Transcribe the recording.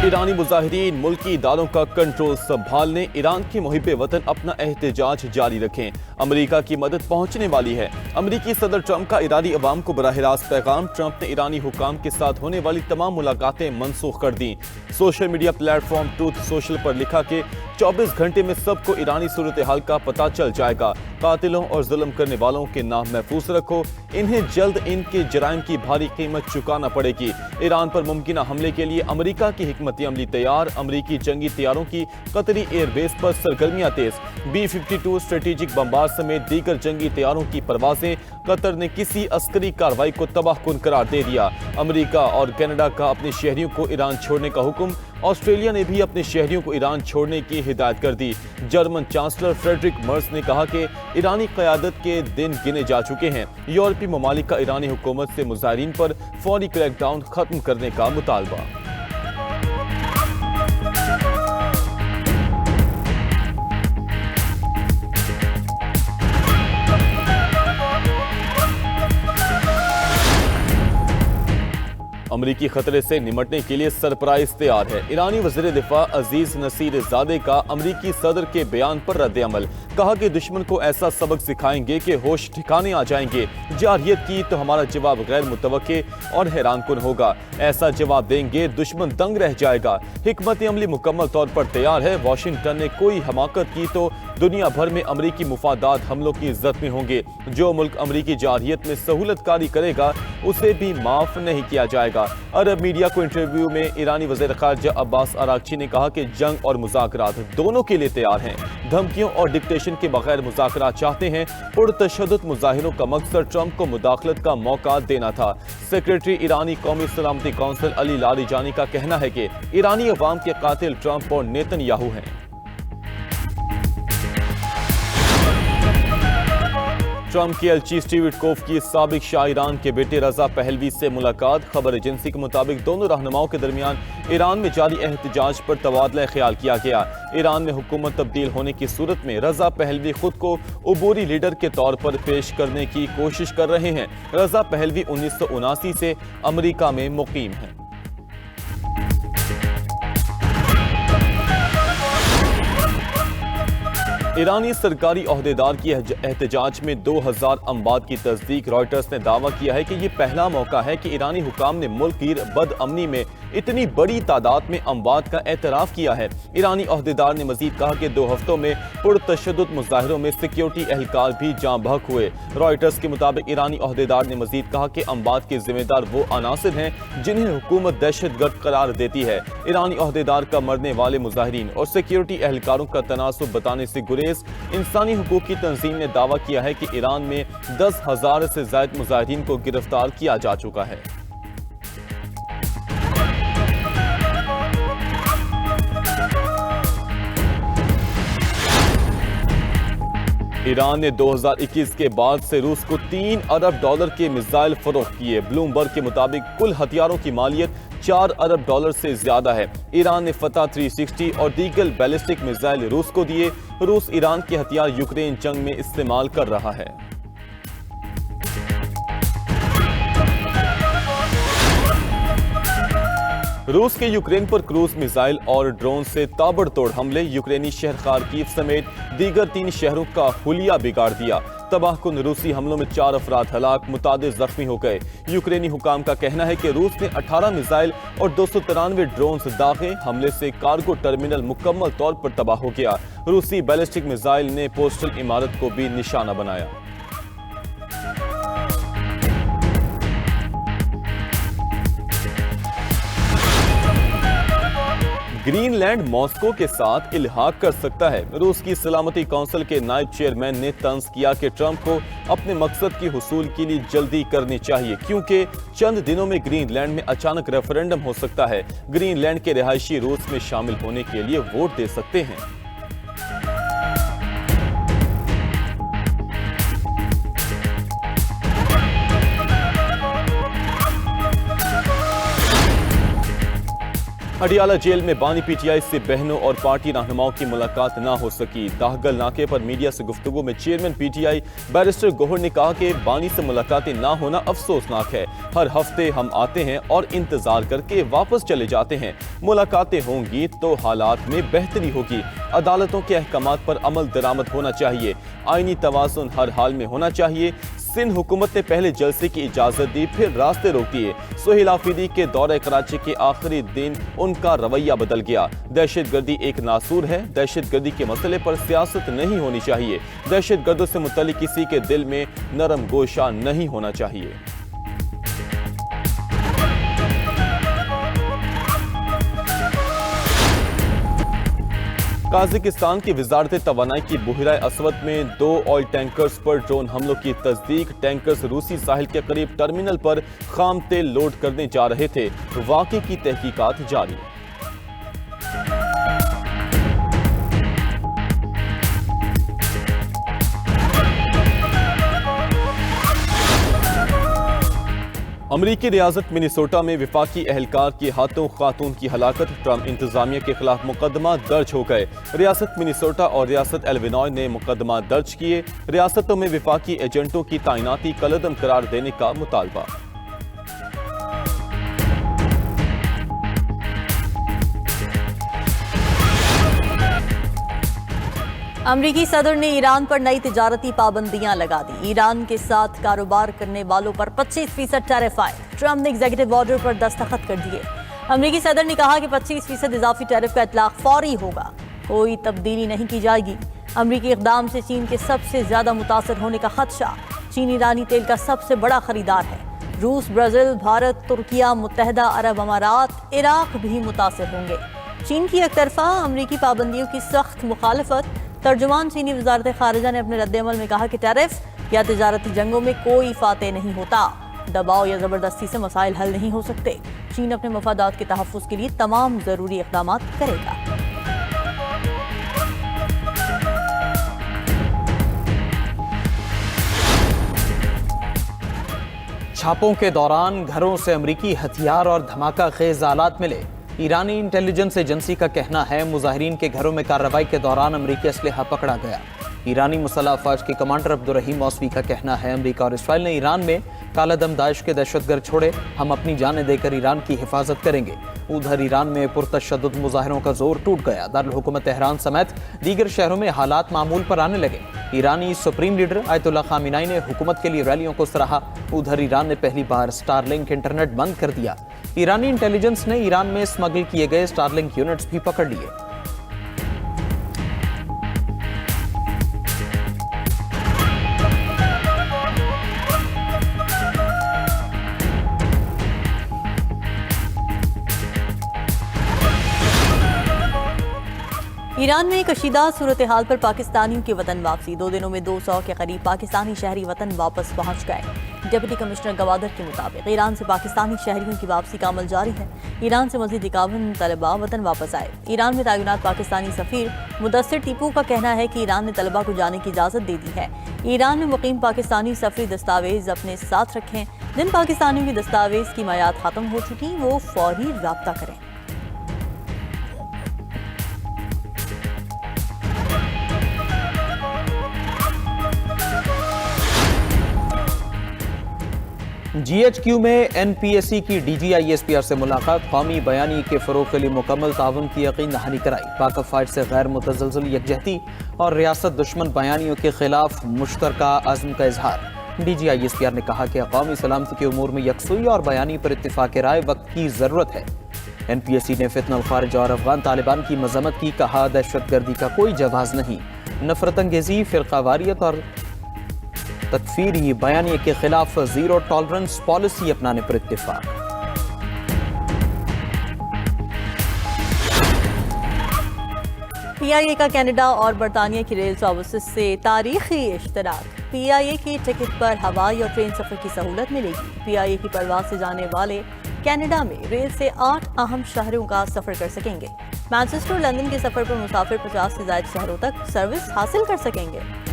ईरानी मुजाहिरीन मुल्की इदारों का कंट्रोल संभालने, ईरान के मुहिब्बे वतन अपना एहतजाज जारी रखें। अमेरिका की मदद पहुंचने वाली है। अमेरिकी सदर ट्रंप का ईरानी अवाम को बराह रास्त पैगाम। ट्रंप ने ईरानी हुकाम के साथ होने वाली तमाम मुलाकातें मनसूख कर दी। Social media platform Truth Social पर लिखा कि 24 घंटे में सबको ईरानी सूरत हाल का पता चल जाएगा। कातिलों और जुल्म करने वालों के नाम महफूज रखो, इन्हें जल्द इनके जराइम की भारी कीमत चुकाना पड़ेगी। ईरान पर मुमकिन हमले के लिए अमेरिका की हिकमत अमली तैयार। अमेरिकी जंगी तैयारों की कतरी एयरबेस पर सरगर्मियां तेज। B-52 स्ट्रेटेजिक बमबार समेत दीगर जंगी तैयारों की परवाजें। कतर ने किसी अस्करी कार्रवाई को तबाहकुन करार दे दिया। अमेरिका और कनाडा का अपने शहरियों को ईरान छोड़ने का हुक्म। ऑस्ट्रेलिया ने भी अपने शहरियों को ईरान छोड़ने की हिदायत कर दी। जर्मन चांसलर फ्रेडरिक मर्स ने कहा कि ईरानी क़यादत के दिन गिने जा चुके हैं। यूरोपीय ममालिक का ईरानी हुकूमत से मुजाहिरीन पर फौरी क्रैकडाउन खत्म करने का मुतालबा। अमरीकी खतरे से निमटने के लिए सरप्राइज तैयार है। ईरानी वज़ीर दिफा अजीज नसीरज़ादे का अमरीकी सदर के बयान पर रद्द-ए-अमल। कहा कि दुश्मन को ऐसा सबक सिखाएंगे कि होश ठिकाने आ जाएंगे। जारहियत की तो हमारा जवाब गैर मुतवक्के और हैरानकुन होगा। ऐसा जवाब देंगे दुश्मन दंग रह जाएगा। हिकमत अमली मुकम्मल तौर पर तैयार है। वाशिंगटन ने कोई हमाकत की तो दुनिया भर में अमरीकी मुफादात हमलों की इज्जत में होंगे। जो मुल्क अमरीकी जारहियत में सहूलतकारी करेगा उसे भी माफ नहीं किया जाएगा। अरब मीडिया को इंटरव्यू में ईरानी वज़ीर ख़ारिजा अब्बास अरागची ने कहा कि जंग और मुज़ाकरात दोनों के लिए तैयार हैं। धमकियों और डिक्टेशन के बगैर मुज़ाकरात चाहते हैं। पुरतशद्दुद मुज़ाहिरों का मकसद ट्रंप को मुदाखलत का मौका देना था। सेक्रेटरी ईरानी कौमी सलामती कौंसिल अली लारीजानी का कहना है कि ईरानी अवाम के कातिल ट्रंप और नेतन्याहू हैं। ट्रंप के एलची स्टीव विटकोफ की साबिक शाह ईरान के बेटे रजा पहलवी से मुलाकात। खबर एजेंसी के मुताबिक दोनों रहनुमाओं के दरमियान ईरान में जारी एहतजाज पर तबादला ख्याल किया गया। ईरान में हुकूमत तब्दील होने की सूरत में रजा पहलवी खुद को उबूरी लीडर के तौर पर पेश करने की कोशिश कर रहे हैं। रजा पहलवी 1979 से अमरीका में मुकीम हैं। ईरानी सरकारी ओहदेदार की एहतजाज में 2000 अमवात की तस्दीक। रॉयटर्स ने दावा किया है कि यह पहला मौका है कि ईरानी हुकाम ने मुल्क की बदअमनी में इतनी बड़ी तादाद में अमवात का एतराफ़ किया है। ईरानी ओहदेदार ने मजीद कहा कि 2 हफ्तों में पुरतशद्दुद मुजाहिरों में सिक्योरिटी एहलकार भी जाँ बहक हुए। रॉयटर्स के मुताबिक ईरानी ओहदेदार ने मजीद कहा कि अमवात के जिम्मेदार वो अनासिर हैं जिन्हें हुकूमत दहशतगर्द करार देती है। ईरानी ओहदेदार का मरने वाले मुजाहिरीन और सिक्योरिटी एहलकारों का तनासुब बताने से गुरेज। इंसानी हुकूक की तंजीम ने दावा किया है कि ईरान में 10,000 से ज्यादा मुजाहिरीन को गिरफ्तार किया जा चुका है। ईरान ने 2021 के बाद से रूस को $3 अरब के मिसाइल फरोख्त किए। ब्लूमबर्ग के मुताबिक कुल हथियारों की मालियत $4 अरब से ज्यादा है। ईरान ने फतह 360 और दीगर बैलिस्टिक मिसाइल रूस को दिए। रूस ईरान के हथियार यूक्रेन जंग में इस्तेमाल कर रहा है। रूस के यूक्रेन पर क्रूज मिसाइल और ड्रोन से ताबड़तोड़ हमले। यूक्रेनी शहर खार्किव समेत दीगर 3 शहरों का हुलिया बिगाड़ दिया। तबाहकुन रूसी हमलों में 4 अफराद हलाक, मुतादिद जख्मी हो गए। यूक्रेनी हुकाम का कहना है कि रूस ने 18 मिसाइल और 293 ड्रोन दागे। हमले से कार्गो टर्मिनल मुकम्मल तौर पर तबाह हो गया। रूसी बैलिस्टिक मिसाइल ने पोस्टल इमारत को भी निशाना बनाया। ग्रीनलैंड मॉस्को के साथ इल्हाक कर सकता है। रूस की सलामती काउंसिल के नायब चेयरमैन ने तंज किया कि ट्रंप को अपने मकसद की हुसूल के लिए जल्दी करनी चाहिए, क्योंकि चंद दिनों में ग्रीनलैंड में अचानक रेफरेंडम हो सकता है। ग्रीनलैंड के रिहायशी रूस में शामिल होने के लिए वोट दे सकते हैं। अडियाला जेल में बानी पीटीआई से बहनों और पार्टी रहनुमाओं की मुलाकात ना हो सकी। दाहगल नाके पर मीडिया से गुफ्तगू में चेयरमैन पीटीआई बैरिस्टर गोहर ने कहा कि बानी से मुलाकातें ना होना अफसोसनाक है। हर हफ्ते हम आते हैं और इंतजार करके वापस चले जाते हैं। मुलाकातें होंगी तो हालात में बेहतरी होगी। अदालतों के अहकामात पर अमल दरामद होना चाहिए। आईनी तवाज़ुन हर हाल में होना चाहिए। सिंध हुकूमत ने पहले जलसे की इजाजत दी, फिर रास्ते रोक दिए। सोहेल आफरीदी के दौरे कराची के आखिरी दिन उनका रवैया बदल गया। दहशतगर्दी एक नासूर है। दहशतगर्दी के मसले पर सियासत नहीं होनी चाहिए। दहशतगर्दों से मुतल्लिक किसी के दिल में नरम गोशा नहीं होना चाहिए। काज़ाकिस्तान की वजारत तवानाई की बुहरा असवद में 2 ऑयल टैंकर्स पर ड्रोन हमलों की तस्दीक। टैंकर्स रूसी साहिल के करीब टर्मिनल पर खाम तेल लोड करने जा रहे थे। वाक़े की तहकीकात जारी। अमरीकी रियासत मिनेसोटा में विफाकी एहलकार के हाथों खातून की हलाकत। ट्रंप इंतजामिया के खिलाफ मुकदमा दर्ज हो गए। रियासत मिनेसोटा और रियासत इलिनॉय ने मुकदमा दर्ज किए। रियासतों में विफाकी एजेंटों की तैनाती कलअदम करार देने का मुतालबा। अमरीकी सदर ने ईरान पर नई तिजारती पाबंदियां लगा दी। ईरान के साथ कारोबार करने वालों पर 25% टैरिफ आए। ट्रंप ने एग्जीक्यूटिव ऑर्डर पर दस्तखत कर दिए। अमरीकी सदर ने कहा कि 25% इजाफी टैरिफ का इतलाक फौरी होगा, कोई तब्दीली नहीं की जाएगी। अमरीकी इक़दाम से चीन के सबसे ज्यादा मुतासर होने का खदशा। चीन ईरानी तेल का सबसे बड़ा खरीदार है। रूस, ब्राजील, भारत, तुर्किया, मुत्तहदा अरब अमारात, इराक भी मुतासर होंगे। चीन की एकतरफा अमरीकी पाबंदियों की सख्त मुखालफत। तर्जुमान चीनी वजारत खारिजा ने अपने रद्दमल में कहा कि टैरिफ या तिजारती जंगों में कोई फाते नहीं होता। दबाव या जबरदस्ती से मसाइल हल नहीं हो सकते। चीन अपने मफादात के तहफ़्फ़ुज़ के लिए तमाम जरूरी इक़दाम करेगा। छापों के दौरान घरों से अमरीकी हथियार और धमाका खेज आलात मिले। ईरानी इंटेलिजेंस एजेंसी का कहना है मुजाहिरीन के घरों में कार्रवाई के दौरान अमरीकी असलहा पकड़ा गया। ईरानी मुसल्लह अफवाज के कमांडर अब्दुर्रहीम मौसवी का कहना है अमरीका और इसराइल ने ईरान में कालादम दाइश के दहशतगर्द छोड़े। हम अपनी जानें देकर ईरान की हिफाजत करेंगे। उधर ईरान में पुरतशद्दुद मुजाहिरों का जोर टूट गया। दारुल हुकूमत तेहरान समेत दीगर शहरों में हालात मामूल पर आने लगे। ईरानी सुप्रीम लीडर आयतुल्लाह खामिनाई ने हुकूमत के लिए रैलियों को सराहा। उधर ईरान ने पहली बार स्टारलिंक इंटरनेट बंद कर दिया। ईरानी इंटेलिजेंस ने ईरान में स्मगल किए गए स्टारलिंक यूनिट्स भी पकड़ लिए। ईरान में कशीदा सूरत हाल पर पाकिस्तानियों की वतन वापसी। 2 दिनों में 200 के करीब पाकिस्तानी शहरी वतन वापस पहुंच गए। डिप्टी कमिश्नर गवादर के मुताबिक ईरान से पाकिस्तानी शहरियों की वापसी का अमल जारी है। ईरान से मजीद 51 तलबा वतन वापस आए। ईरान में तैनात पाकिस्तानी सफीर मुदस्सिर टीपू का कहना है कि ईरान ने तलबा को जाने की इजाज़त दे दी है। ईरान में मुकीम पाकिस्तानी सफरी दस्तावेज अपने साथ रखें। जिन पाकिस्तानियों की दस्तावेज की मयाद खत्म हो चुकी वो फौरी राब्ता करें। GHQ में NPSC की DGISPR से मुलाकात। कौमी बयानी के फ़रोग़ के लिए मुकम्मल ताउन की यकीन दहानी कराई। पाक फ़ाइट से गैर मुतज़लज़ल यकजहती और रियासत दुश्मन बयानियों के खिलाफ मुश्तरका अज़्म का इजहार। DGISPR ने कहा कि कौमी सलामती के उमूर में यकसुई और बयानी पर इत्तिफ़ाक़ राय वक्त की ज़रूरत है। NPSC ने फितनल खारिज और अफ़गान तालिबान की मज़म्मत की। कहा दहशतगर्दी का कोई जवाज़ नहीं। नफ़रत अंगेज़ी, फ़िरक़ावारियत और तकफ़ीरी बयानिए के खिलाफ ज़ीरो टॉलरेंस पॉलिसी अपनाने पर इत्तिफ़ाक़। PIA का कनाडा और बरतानिया की रेल सर्विसेज से तारीखी इश्तराक। PIA की टिकट पर हवाई और ट्रेन सफ़र की सहूलत मिलेगी। PIA की परवाज से जाने वाले कनाडा में रेल से 8 अहम शहरों का सफ़र कर सकेंगे। मैनचेस्टर और लंदन के सफ़र पर मुसाफिर 50 से ज़ायद शहरों तक सर्विस हासिल कर सकेंगे।